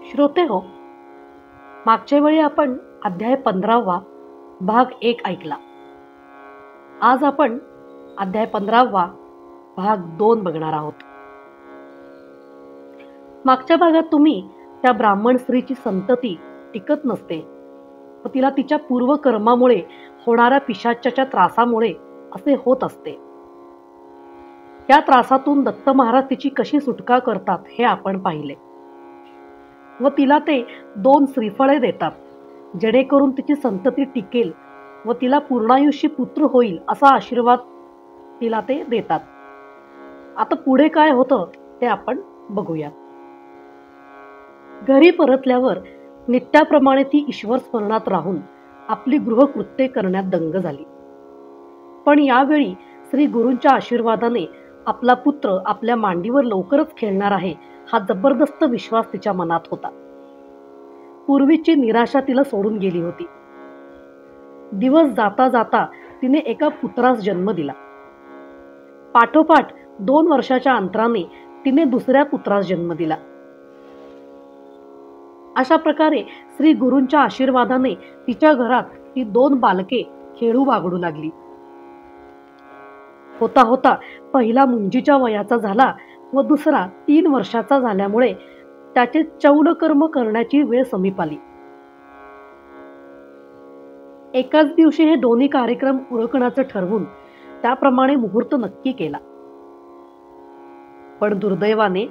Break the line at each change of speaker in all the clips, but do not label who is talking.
श्रोते हो, मागच्या वेळी आपण अध्याय 15वा भाग 1 ऐकला. आज आपण अध्याय 15वा भाग 2 बघणार आहोत. मागच्या भागात तुम्ही त्या ब्राह्मण स्त्रीची संतती टिकत नसते व तिला तिच्या पूर्वकर्मामुळे होणाऱ्या पिशाच्याच्या त्रासामुळे असे होत असते. या त्रासातून दत्त महाराज तिची कशी सुटका करतात हे आपण पाहिले व तिला ते 2 श्रीफळे देतात जेणेकरून तिची संतती टिकेल व तिला पूर्णायुष्य पुत्र होईल असा आशीर्वाद तिला ते देतात. आता पुढे काय होतं ते आपण बघूया. घरी परतल्यावर नित्याप्रमाणे ती ईश्वर स्मरणात राहून आपली गृहकृत्ये करण्यात दंग झाली. पण यावेळी श्री गुरूंच्या आशीर्वादाने आपला पुत्र आपल्या मांडीवर लवकरच खेळणार आहे हा जबरदस्त विश्वास तिच्या मनात होता. पूर्वीची निराशा तिला सोडून गेली होती. दिवस जाता जाता तिने एका पुत्रास जन्म दिला. पाठोपाठ 2 वर्षाच्या अंतराने तिने दुसऱ्या पुत्रास जन्म दिला. अशा प्रकारे श्री गुरूंच्या आशीर्वादाने तिच्या घरात ती 2 बालके खेळू बागडू लागली. होता होता पहिला मुंजीच्या वयाचा झाला व दुसरा 3 वर्षाचा झाल्यामुळे त्याचे चौलकर्म करण्याची वेळ समीप आली. एकाच दिवशी हे दोन्ही कार्यक्रम उरकण्याचं ठरवून त्याप्रमाणे मुहूर्त नक्की केला. पण दुर्दैवाने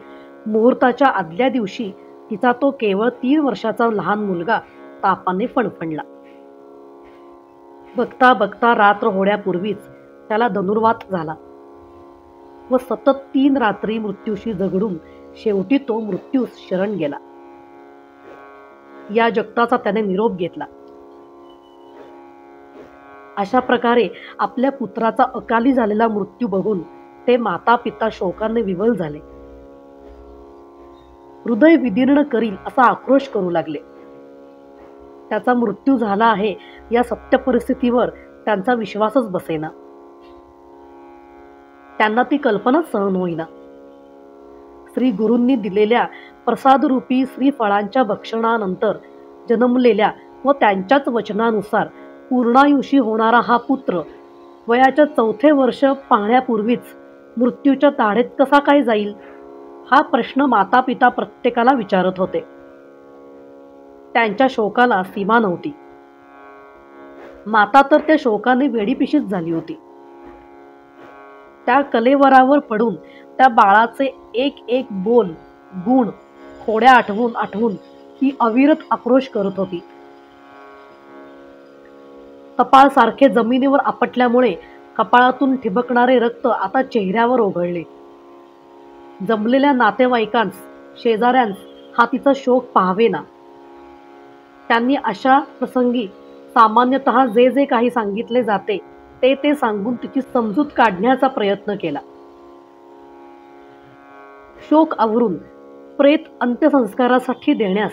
मुहूर्ताच्या आदल्या दिवशी तिचा तो केवळ 3 वर्षाचा लहान मुलगा तापाने फणफणला. बघता बघता रात्र होण्यापूर्वीच त्याला धनुर्वात झाला व सतत 3 रात्री मृत्यूशी झगडून शेवटी तो मृत्यूस शरण गेला. या जगताचा त्याने निरोप घेतला. अशा प्रकारे आपल्या पुत्राचा अकाली झालेला मृत्यू बघून ते माता पिता शोकाने विव्हल झाले. हृदय विदीर्ण करील असा आक्रोश करू लागले. त्याचा मृत्यू झाला आहे या सत्य परिस्थितीवर त्यांचा विश्वासच बसेना. त्यांना ती कल्पनाच सहन होईना. श्री गुरूंनी दिलेल्या प्रसादरूपी श्रीफळांच्या भक्षणानंतर जन्मलेल्या व त्यांच्याच वचनानुसार पूर्णायुषी होणारा हा पुत्र वयाच्या 4थे वर्ष पाहण्यापूर्वीच मृत्यूच्या ताडेत कसा काय जाईल हा प्रश्न माता पिता प्रत्येकाला विचारत होते. त्यांच्या शोकाला सीमा नव्हती. माता तर त्या शोकाने वेडीपिशीच झाली होती. त्या कलेवरावर पडून त्या बाळाचे एक एक बोल गुण खोड्या आठवून आठवून ती अविरत आक्रोश करत होती. कपाळ सारखे जमिनीवर आपटल्यामुळे कपाळातून ठिबकणारे रक्त आता चेहऱ्यावर ओघळले. जमलेल्या नातेवाईकांस शेजाऱ्यांस हा तिचा शोक पाहावेना. त्यांनी अशा प्रसंगी सामान्यतः जे जे काही सांगितले जाते ते ते सांगून तिची समजूत काढण्याचा प्रयत्न केला. शोक आवरून प्रेत अंत्यसंस्कारासाठी देण्यास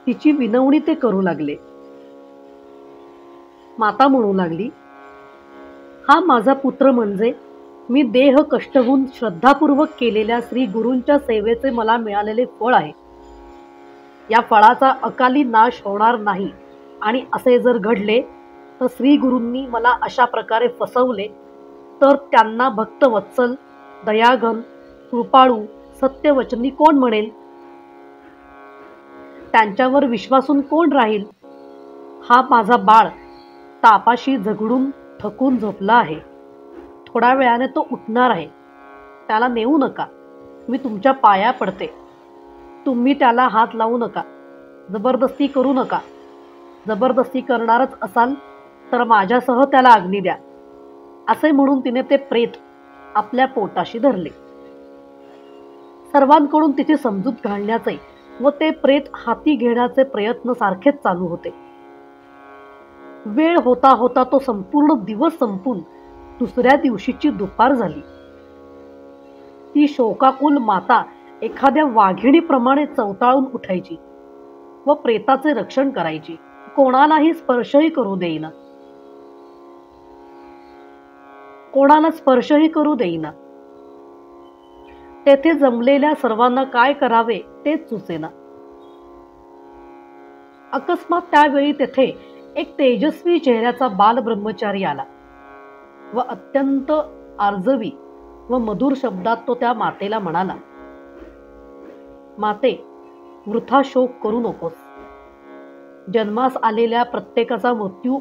तिची विनवणी ते करू लागले. माता म्हणू लागली, हा माझा पुत्र म्हणजे मी देह कष्टहून श्रद्धापूर्वक केलेल्या श्री गुरूंच्या सेवेचे मला मिळालेले फळ आहे. या फळाचा अकाली नाश होणार नाही आणि असे जर घडले तर श्री गुरूंनी मला अशा प्रकारे फसवले तर त्यांना भक्तवत्सल, दयाघन, कृपाळू, सत्यवचनी कोण म्हणेल? त्यांच्यावर विश्वासून कोण राहील? हा माझा बाळ तापाशी झगडून थकून झोपला आहे. थोड्या वेळाने तो उठणार आहे. त्याला नेऊ नका. मी तुमच्या पाया पडते. तुम्ही त्याला हात लावू नका. जबरदस्ती करू नका. जबरदस्ती करणारच असाल तर माझ्यासह त्याला अग्नी द्या. असे म्हणून तिने ते प्रेत आपल्या पोटाशी धरले. सर्वांकडून तिची समजूत घालण्याचे व ते प्रेत हाती घेण्याचे प्रयत्न सारखेच चालू होते. वेळ होता होता तो संपूर्ण दिवस संपून दुसऱ्या दिवशीची दुपार झाली. ती शोकाकुल माता एखाद्या वाघिणीप्रमाणे चवताळून उठायची व प्रेताचे रक्षण करायची. कोणालाही स्पर्शही करू देईना. कोणाला स्पर्शही करू देईना. तेथे जमलेल्या सर्वांना काय करावे तेच सुचेना. अकस्मात त्यावेळी तेथे एक तेजस्वी चेहऱ्याचा बाल ब्रह्मचारी आला व अत्यंत आर्जवी व मधुर शब्दात तो त्या मातेला म्हणाला, माते, वृथा शोक करू नकोस. जन्मास आलेल्या प्रत्येकाचा मृत्यू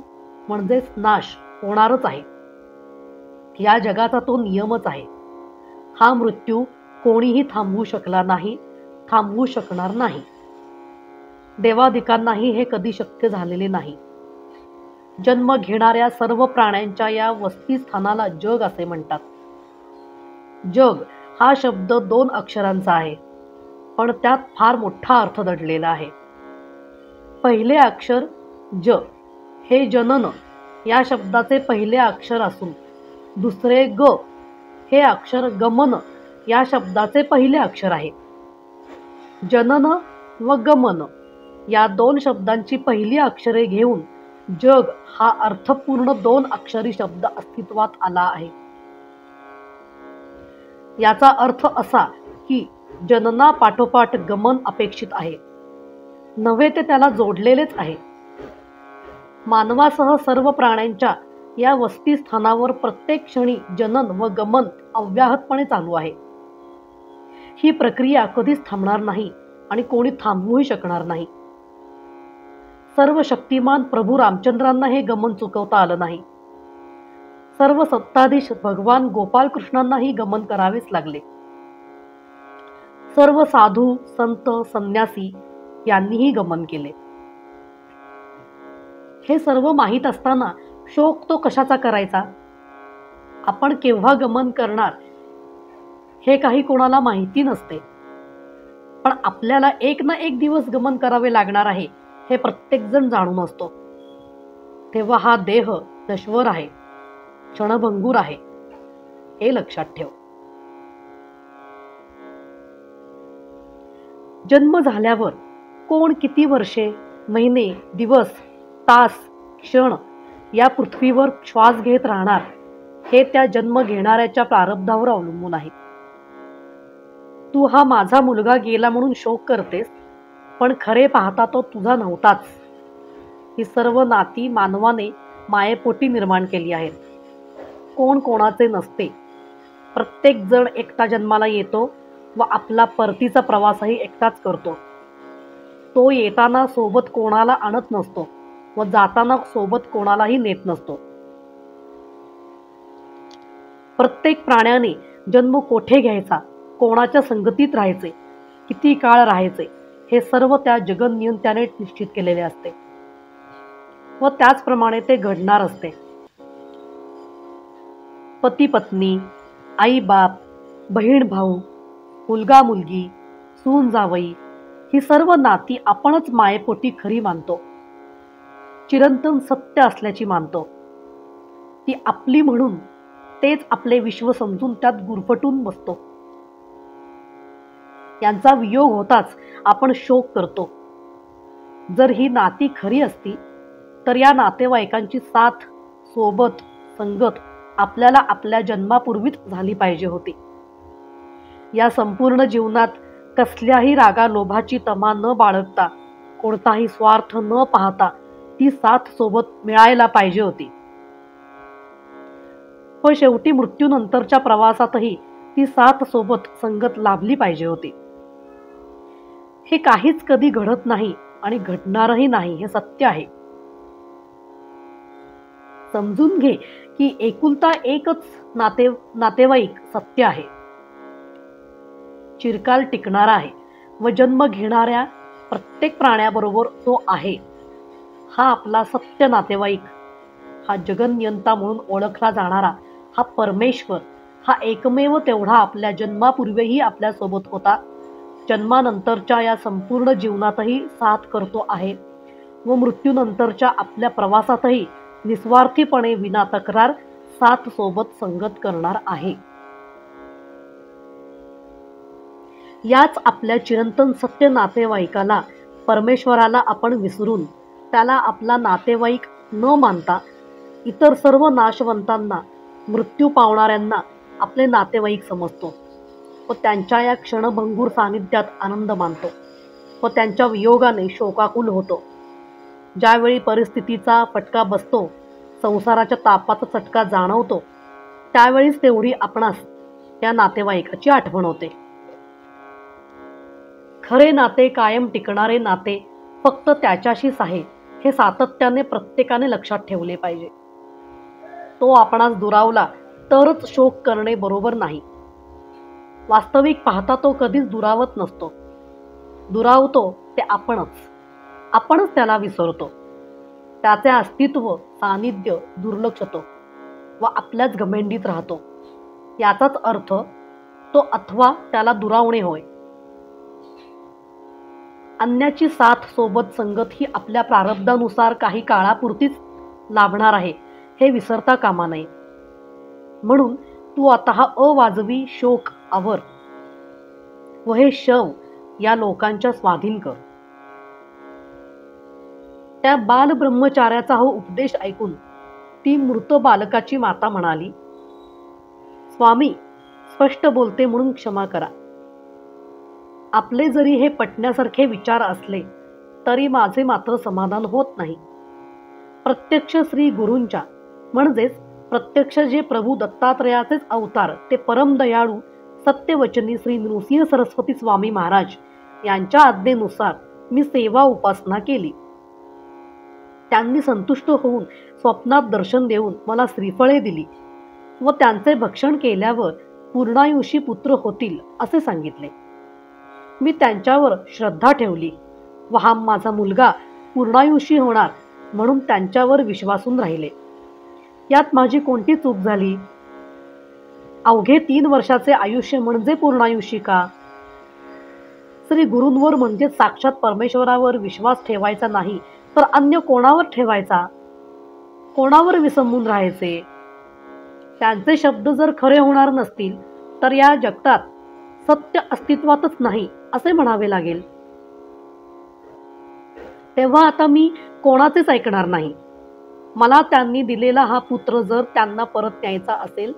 म्हणजेच नाश होणारच आहे. या जगाचा तो नियमच आहे. हा मृत्यू कोणीही थांबवू शकला नाही, थांबवू शकणार नाही. देवादिकांनाही हे कधी शक्य झालेले नाही. जन्म घेणाऱ्या सर्व प्राण्यांच्या या वस्तीस्थानाला जग असे म्हणतात. जग हा शब्द 2 अक्षरांचा आहे, पण त्यात फार मोठा अर्थ दडलेला आहे. पहिले अक्षर ज हे जनन या शब्दाचे पहिले अक्षर असून दुसरे ग हे अक्षर गमन या शब्दाचे पहिले अक्षर आहे. जनन व गमन या 2 शब्दांची पहिली अक्षरे घेऊन जग हा अर्थपूर्ण 2 अक्षरी शब्द अस्तित्वात आला आहे. याचा अर्थ असा की जनना पाठोपाठ गमन अपेक्षित आहे, नव्हे ते त्याला जोडलेलेच आहे. मानवासह सर्व प्राण्यांच्या या वस्तीस्थानावर प्रत्येक क्षणी जनन व गमन अव्याहतपणे चालू आहे. ही प्रक्रिया कधीच थांबणार नाही आणि कोणी थांबवूही शकणार नाही. सर्व शक्तिमान प्रभू रामचंद्रांना हे गमन चुकवता आलं नाही. सर्व सत्ताधीश भगवान गोपालकृष्णांनाही गमन करावेच लागले. सर्व साधू संत संन्यासी यांनीही गमन केले. हे सर्व माहीत असताना शोक तो कशाचा करायचा? आपण केव्हा गमन करणार हे काही कोणाला माहिती नसते, पण आपल्याला एक ना एक दिवस गमन करावे लागणार आहे हे प्रत्येकजण जाणून असतो. तेव्हा हा देह नश्वर आहे, क्षणभंगूर आहे, हे लक्षात ठेव. जन्म झाल्यावर कोण किती वर्षे, महिने, दिवस, तास, क्षण या पृथ्वीवर श्वास घेत राहणार हे त्या जन्म घेणाऱ्याच्या प्रारब्धावर अवलंबून आहे. तू हा माझा मुलगा गेला म्हणून शोक करतेस, पण खरे पाहता तो तुझा नव्हताच. ही सर्व नाती मानवाने मायेपोटी निर्माण केली आहेत. कोण कोणाचे नसते. प्रत्येक जण एकटा जन्माला येतो व आपला परतीचा प्रवासही एकटाच करतो. तो येताना सोबत कोणाला आणत नसतो व जाताना सोबत कोणालाही नेत नसतो. प्रत्येक प्राण्याने जन्म कोठे घ्यायचा, कोणाच्या संगतीत राहायचे, किती काळ राहायचे हे सर्व त्या जगन्नियंत्याने निश्चित केलेले असते व त्याचप्रमाणे ते घडणार असते. पती पत्नी, आई बाप, बहीण भाऊ, मुलगा मुलगी, सून जावई ही सर्व नाती आपणच मायेपोटी खरी मानतो, चिरंतन सत्य असल्याची मानतो. ती आपली म्हणून तेच आपले विश्व समजून त्यात गुरफटून बसतो. यांचा वियोग होताच आपण शोक करतो. जर ही नाती खरी असती तर या नातेवाईकांची साथ, सोबत, संगत आपल्याला आपल्या जन्मापूर्वीच झाली पाहिजे होती. या संपूर्ण जीवनात कसल्याही रागा लोभाची तमा न बाळगता, कोणताही स्वार्थ न पाहता ती साथ सोबत मिळायला पाहिजे होती. व शेवटी मृत्यूनंतरच्या प्रवासातही ती साथ सोबत संगत लाभली पाहिजे होती. हे काहीच कधी घडत नाही आणि घडणारही नाही हे सत्य आहे. समजून घे की एकुलता एकच नातेवाईक सत्य आहे, चिरकाल टिकणारा आहे व जन्म घेणाऱ्या प्रत्येक प्राण्याबरोबर तो आहे. हा आपला सत्य नातेवाईक, हा जगन्नियंता म्हणून ओळखला जाणारा हा परमेश्वर, हा एकमेव तेवढा आपल्या जन्मापूर्वीही आपल्यासोबत होता, जन्मानंतरच्या या संपूर्ण जीवनातही साथ करतो आहे व मृत्यूनंतरच्या आपल्या प्रवासातही निस्वार्थीपणे विना तक्रार साथ सोबत संगत करणार आहे. याच आपल्या चिरंतन सत्य नातेवाईकाला, परमेश्वराला आपण विसरून त्याला आपला नातेवाईक न मानता इतर सर्व नाशवंतांना, मृत्यू पावणाऱ्यांना आपले नातेवाईक समजतो व त्यांच्या या क्षणभंगूर सानिध्यात आनंद मानतो व त्यांच्या वियोगाने शोकाकुल होतो. ज्यावेळी परिस्थितीचा फटका बसतो, संसाराच्या तापाचा चटका जाणवतो, त्यावेळीच तेवढी आपणास त्या नातेवाईकाची आठवण होते. खरे नाते, कायम टिकणारे नाते फक्त त्याच्याशीच आहे हे सातत्याने प्रत्येकाने लक्षात ठेवले पाहिजे. तो आपणास दुरावला तरच शोक करणे बरोबर नाही. वास्तविक पाहता तो कधीच दुरावत नसतो. दुरावतो ते आपणच त्याला विसरतो. त्याचे अस्तित्व, सानिध्य दुर्लक्षतो व आपल्याच गमेंडीत राहतो. याचाच अर्थ तो अथवा त्याला दुरावणे होय. अन्याची साथ, सोबत संगत ही आपल्या प्रारब्धानुसार काही काळापुरतीच लाभणार आहे हे विसरता कामा नये. म्हणून तू आता हा अवाजवी शोक आवर व हे शव या लोकांच्या स्वाधीन कर. त्या बालब्रह्मचार्याचा हा उपदेश ऐकून ती मृत बालकाची माता म्हणाली, स्वामी, स्पष्ट बोलते म्हणून क्षमा करा. आपले जरी हे पटण्यासारखे विचार असले तरी माझे मात्र समाधान होत नाही. प्रत्यक्ष श्री गुरूंच्या म्हणजेच प्रत्यक्ष जे प्रभू दत्तात्रयाचेच अवतार ते परम दयाळू सत्यवचनी श्री नृसिंह सरस्वती स्वामी महाराज यांच्या आज्ञेनुसार मी सेवा उपासना केली. त्यांनी संतुष्ट होऊन स्वप्नात दर्शन देऊन मला श्रीफळे दिली व त्यांचे भक्षण केल्यावर पूर्णायुषी पुत्र होतील असे सांगितले. मी त्यांच्यावर श्रद्धा ठेवली व हा माझा मुलगा पूर्णायुषी होणार म्हणून त्यांच्यावर विश्वासून राहिले. यात माझी कोणती चूक झाली? अवघे 3 वर्षाचे आयुष्य म्हणजे पूर्णायुषी का? श्री गुरूंवर म्हणजे साक्षात परमेश्वरावर विश्वास ठेवायचा नाही तर अन्य कोणावर ठेवायचा? कोणावर विसंबून राहायचे? त्यांचे शब्द जर खरे होणार नसतील तर या जगतात सत्य अस्तित्वातच नाही असे म्हणावे लागेल. तेव्हा आता मी कोणाचेच ऐकणार नाही. मला त्यांनी दिलेला हा पुत्र जर त्यांना परत न्यायचा असेल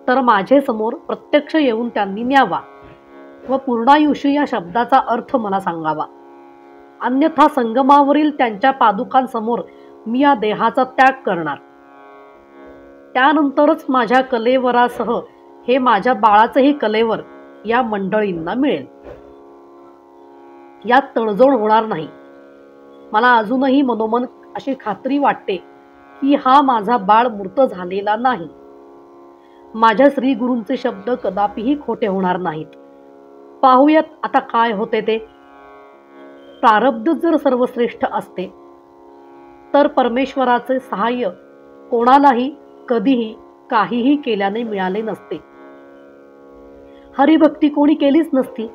तर माझे समोर प्रत्यक्ष येऊन त्यांनी न्यावा व पूर्णायुषी या शब्दाचा अर्थ मला सांगावा. अन्यथा संगमावरील त्यांच्या पादुकांसमोर मी या देहाचा त्याग करणार. त्यानंतरच माझ्या कलेवरासह हे माझ्या बाळाचेही कलेवर या मंडळींना मिळेल. यात तडजोड होणार नाही. मला अजूनही मनोमन अशी खात्री वाटते की हा माझा बाळ मृत झालेला नाही. माझ्या श्री गुरूंचे शब्द कदापिही खोटे होणार नाहीत. पाहूयात आता काय होते ते. प्रारब्ध जर सर्वश्रेष्ठ असते तर परमेश्वराचे सहाय्य कोणालाही कधीही काहीही केल्याने मिळाले नसते. हरिभक्ती कोणी केलीच नसती.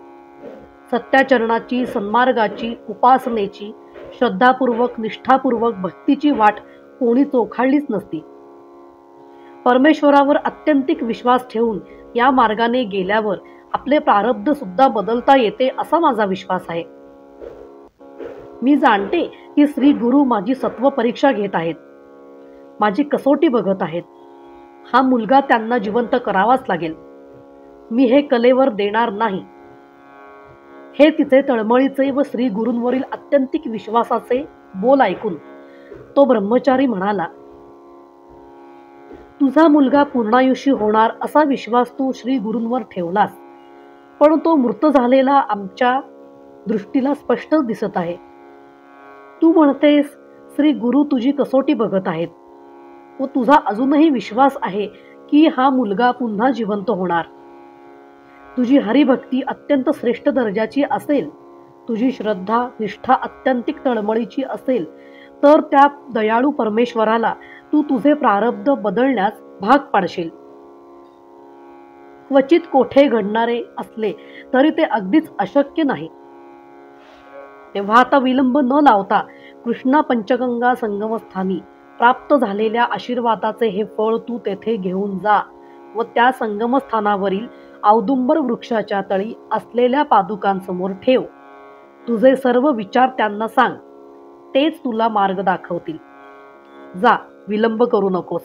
सत्याचरणाची, सन्मार्गाची, उपासनेची, श्रद्धापूर्वक निष्ठापूर्वक भक्तीची वाट कोणी चोखाळलीच नसती. परमेश्वरावर अत्यंतिक विश्वास ठेवून या मार्गाने गेल्यावर आपले प्रारब्ध सुद्धा बदलता येते असा माझा विश्वास आहे. मी जाणते की श्री गुरु माझी सत्व परीक्षा घेत आहेत, माझी कसोटी बघत आहेत. हा मुलगा त्यांना जिवंत करावाच लागेल. मी हे कलेवर देणार नाही. हे तिचे तळमळीचे व श्री गुरूंवरील अत्यंतिक विश्वासाचे बोल ऐकून तो ब्रह्मचारी म्हणाला, तुझा मुलगा पूर्णायुषी होणार असा विश्वास तू श्री गुरूंवर ठेवलास, पण तो मृत झालेला आमच्या दृष्टीला स्पष्ट दिसत आहे. तू म्हणतेस श्री गुरु तुझी कसोटी बघत आहेत व तुझा अजूनही विश्वास आहे की हा मुलगा पुन्हा जिवंत होणार. तुझी हरिभक्ती अत्यंत श्रेष्ठ दर्जाची असेल, तुझी श्रद्धा निष्ठा अत्यंतिक तळमळीची असेल तर त्या दयाळू परमेश्वराला तू तुझे प्रारब्ध बदलण्यास भाग पाडशील. क्वचित कोठे घडणारे असले तरी ते अगदीच अशक्य नाही. तेव्हा आता विलंब न लावता कृष्णा पंचगंगा संगमस्थानी प्राप्त झालेल्या आशीर्वादाचे हे फळ तू तेथे घेऊन जा व त्या संगमस्थानावरील औदुंबर वृक्षाच्या तळी असलेल्या पादुकांसमोर ठेव. तुझे सर्व विचार त्यांना सांग, तेच तुला मार्ग दाखवतील. जा, विलंब करू नकोस.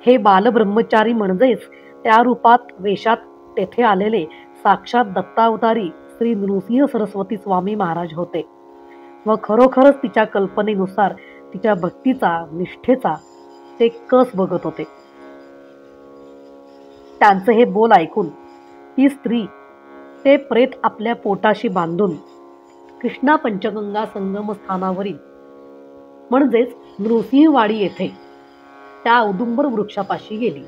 हे बालब्रह्मचारी म्हणजेच त्या रूपात वेशात तेथे आलेले साक्षात दत्तावतारी श्री नृसिंह सरस्वती स्वामी महाराज होते. व खरोखरच तिच्या कल्पनेनुसार तिच्या भक्तीचा, निष्ठेचा ते कस बघत होते. त्यांचे हे बोल ऐकून ती स्त्री ते प्रेत आपल्या पोटाशी बांधून कृष्णा पंचगंगा संगमस्थानावरील म्हणजेच नृसिंहवाडी येथे त्या औदुंबर वृक्षापाशी गेली.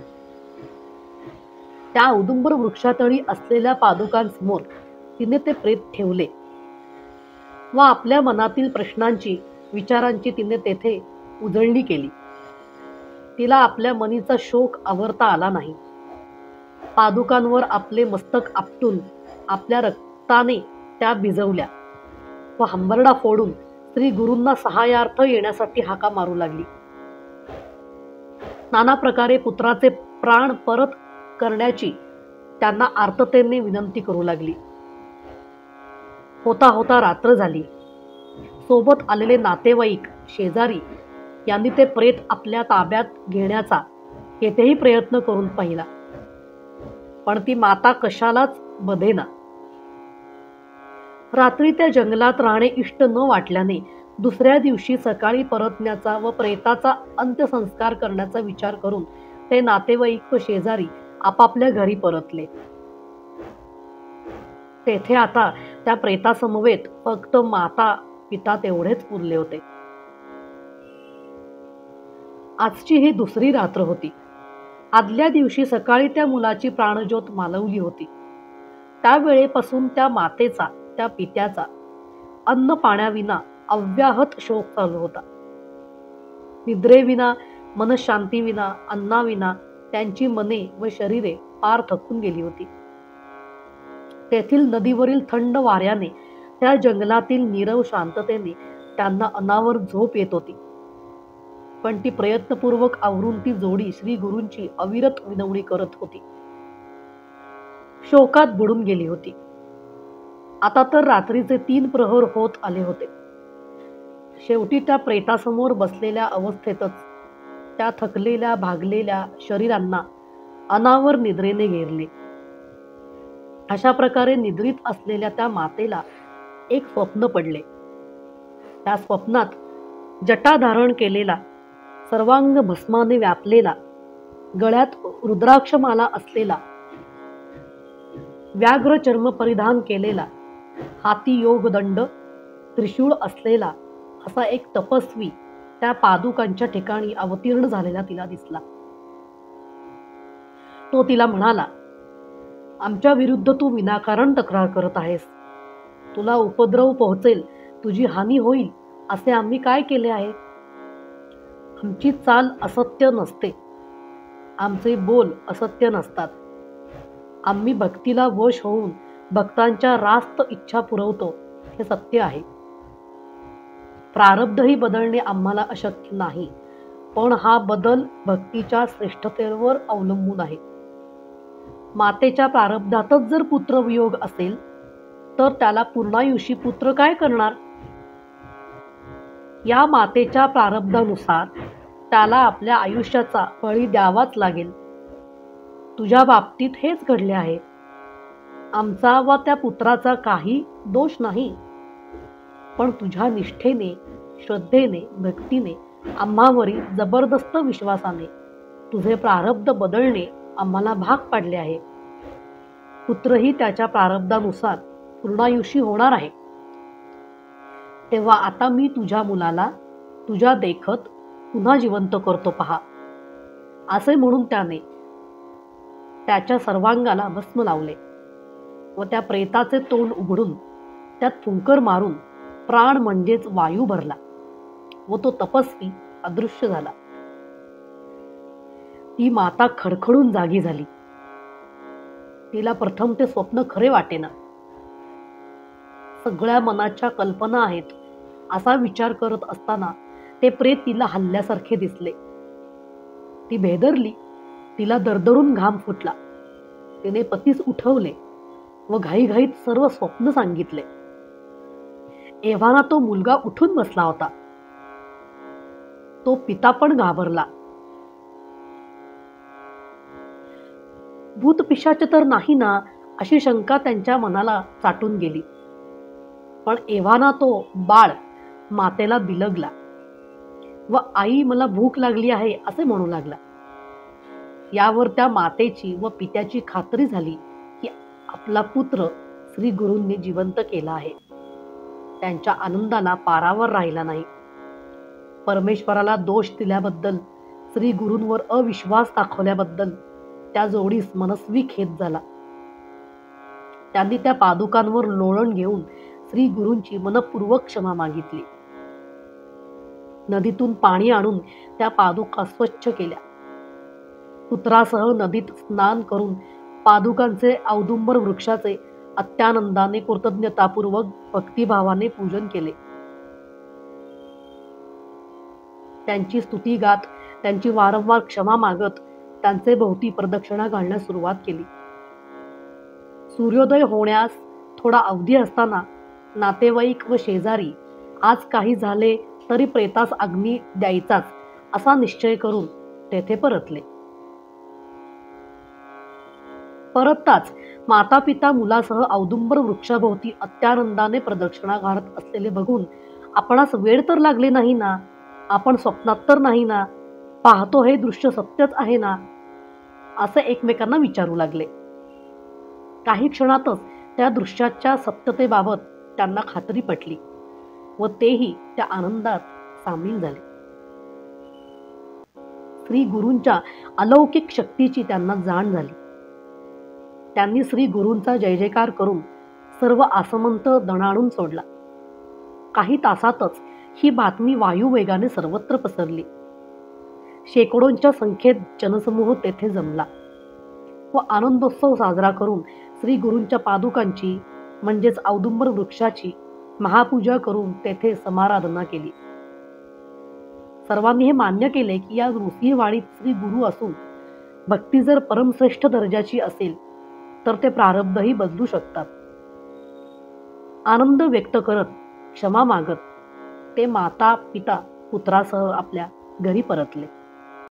त्या औदुंबर वृक्षातळी असलेल्या पादुकांसमोर तिने ते प्रेत ठेवले व आपल्या मनातील प्रश्नांची, विचारांची तिने तेथे उजळणी केली. तिला आपल्या मनीचा शोक आवरता आला नाही. पादुकांवर आपले मस्तक आपटून आपल्या रक्ताने त्या भिजवल्या व हंबरडा फोडून श्री गुरूंना सहाय्यार्थ येण्यासाठी हाका मारू लागली. नाना प्रकारे पुत्राचे प्राण परत करण्याची त्यांना आर्ततेने विनंती करू लागली. होता होता रात्र झाली. सोबत आलेले नातेवाईक, शेजारी यांनी ते प्रेत आपल्या ताब्यात घेण्याचा येथेही प्रयत्न करून पाहिला, पण ती माता कशालाच बधेना. रात्री त्या जंगलात राहणे इष्ट न वाटल्याने दुसऱ्या दिवशी सकाळी परतण्याचा व प्रेताचा अंत्यसंस्कार करण्याचा विचार करून ते नातेवाईक व शेजारी आपापल्या घरी परतले. तेथे आता त्या प्रेतासमवेत फक्त माता पिता तेवढेच उरले होते. आजची ही दुसरी रात्र होती. आदल्या दिवशी सकाळी त्या मुलाची प्राणज्योत मालवली होती. त्यावेळेपासून त्या मातेचा, त्या पित्याचा अन्न पाण्याविना अव्याहत शोक चालू होता. निद्रेविना, मनशांतीविना, अन्नाविना त्यांची मने व शरीरे पार थकून गेली होती. तेथील नदीवरील थंड वाऱ्याने, त्या जंगलातील नीरव शांततेने त्यांना अनावर झोप येत होती. पण ती प्रयत्नपूर्वक आवरून ती जोडी श्री गुरूंची अविरत विनवणी करत होती. शोकात बुडून गेली होती. आता तर रात्रीचे 3 प्रहर होत आले होते. शेवटी त्या प्रेतासमोर बसलेल्या अवस्थेतच त्या थकलेल्या, भागलेल्या शरीरांना अनावर निद्रेने घेरले. अशा प्रकारे निद्रित असलेल्या त्या मातेला एक स्वप्न पडले. त्या स्वप्नात जटा धारण केलेला, सर्वांग भस्माने व्यापलेला, गळ्यात रुद्राक्षमाला असलेला, व्याघ्र चर्म परिधान केलेला, हाती योगदंड, त्रिशूळ असलेला असा एक तपस्वी त्या पादुकांच्या ठिकाणी अवतीर्ण झालेला तिला दिसला. तो तिला म्हणाला, आमच्या विरुद्ध तू विनाकारण तक्रार करत आहेस. तुला उपद्रव पोहोचेल, तुझी हानी होईल असे आम्ही काय केले आहे? आमची चाल असत्य नसते, आमचे बोल असत्य नसतात. आम्ही भक्तीला वश होऊन भक्तांच्या रास्त इच्छा पुरवतो, हे सत्य आहे. प्रारब्धही बदलणे आम्हाला अशक्य नाही, पण हा बदल भक्तीच्या श्रेष्ठतेवर अवलंबून आहे. मातेच्या प्रारब्धातच जर पुत्रवियोग असेल तर त्याला पूर्णायुषी पुत्र काय करणार? या मातेच्या प्रारब्धानुसार त्याला आपल्या आयुष्याचा बळी द्यावाच लागेल. तुझ्या बाबतीत हेच घडले आहे. आमचा व त्या पुत्राचा काही दोष नाही, पण तुझ्या निष्ठेने, श्रद्धेने, भक्तीने, आम्हावरील जबरदस्त विश्वासाने तुझे प्रारब्ध बदलणे आम्हाला भाग पाडले आहे. पुत्रही त्याच्या प्रारब्धानुसार पूर्णायुषी होणार आहे. तेव्हा आता मी तुझ्या मुलाला तुझ्या देखत पुन्हा जिवंत करतो पहा. असे म्हणून त्याने त्याच्या सर्वांगाला भस्म लावले व त्या प्रेताचे तोंड उघडून त्यात फुंकर मारून प्राण म्हणजेच वायू भरला व तो तपस्वी अदृश्य झाला. ती माता खडखडून जागी झाली. तिला प्रथम ते स्वप्न खरे वाटेना. सगळ्या मनाच्या कल्पना आहेत असा विचार करत असताना ते प्रेत तिला हल्ल्यासारखे दिसले. ती भेदरली. तिला दरदरून घाम फुटला. तिने पतीस उठवले व घाईघाईत सर्व स्वप्न सांगितले. एव्हाना तो मुलगा उठून बसला होता. तो पिता पण घाबरला. भूतपिशाच तर नाही ना अशी शंका त्यांच्या मनाला चाटून गेली. पण एव्हाना तो बाळ मातेला बिलगला व आई मला भूक लागली आहे असे म्हणू लागला. यावर त्या मातेची व पित्याची खात्री झाली की आपला पुत्र श्री गुरूंनी जिवंत केला आहे. त्यांच्या आनंदाला पारावर राहिला नाही. परमेश्वराला दोष दिल्याबद्दल, श्री गुरूंवर अविश्वास दाखवल्याबद्दल त्या जोडीस मनस्वी खेद झाला. त्यांनी त्या पादुकांवर लोळण घेऊन श्री गुरूंची मनपूर्वक क्षमा मागितली. नदीतून पाणी आणून त्या पादुका स्वच्छ केल्या. पुत्रासह नदीत स्नान करून पादुकांचे औदुंबर वृक्षाचे अत्यानंदाने कृतज्ञतापूर्वक भक्तिभावाने पूजन केले. त्यांची स्तुती गात, त्यांची वारंवार क्षमा मागत त्यांचे भोवती प्रदक्षिणा घालण्यास सुरुवात केली. सूर्योदय होण्यास थोडा अवधी असताना नातेवाईक व शेजारी आज काही झाले तरी प्रेतास अग्नी द्यायचाच असा निश्चय करून तेथे परतले. परतताच माता पिता मुलासह औदुंबर वृक्षाभोवती अत्यानंदाने प्रदक्षिणा घालत असलेले बघून आपणास वेळ तर लागले नाही ना, आपण स्वप्नात तर नाही ना, पाहतो हे दृश्य सत्यच आहे ना, असे एकमेकांना विचारू लागले. काही क्षणातच त्या दृश्याच्या सत्यतेबाबत त्यांना खात्री पटली व तेही त्या आनंदात सामील झाले. श्री गुरूंच्या अलौकिक शक्तीची त्यांना जाण झाली. त्यांनी श्री गुरूंचा जय जयकार करून सर्व आसमंत दणाणून सोडला. काही तासातच ही बातमी वायुवेगाने सर्वत्र पसरली. शेकडोंच्या संख्येत जनसमूह तेथे जमला व आनंदोत्सव साजरा करून श्री गुरूंच्या पादुकांची म्हणजेच औदुंबर वृक्षाची महापूजा करून तेथे समाराधना केली. सर्वांनी हे मान्य केले की या ऋषीवाडीत श्री गुरु असून भक्ती जर परमश्रेष्ठ दर्जाची असेल तर ते प्रारब्धही बदलू शकतात. आनंद व्यक्त करत, क्षमा मागत ते माता पिता पुत्रासह आपल्या घरी परतले.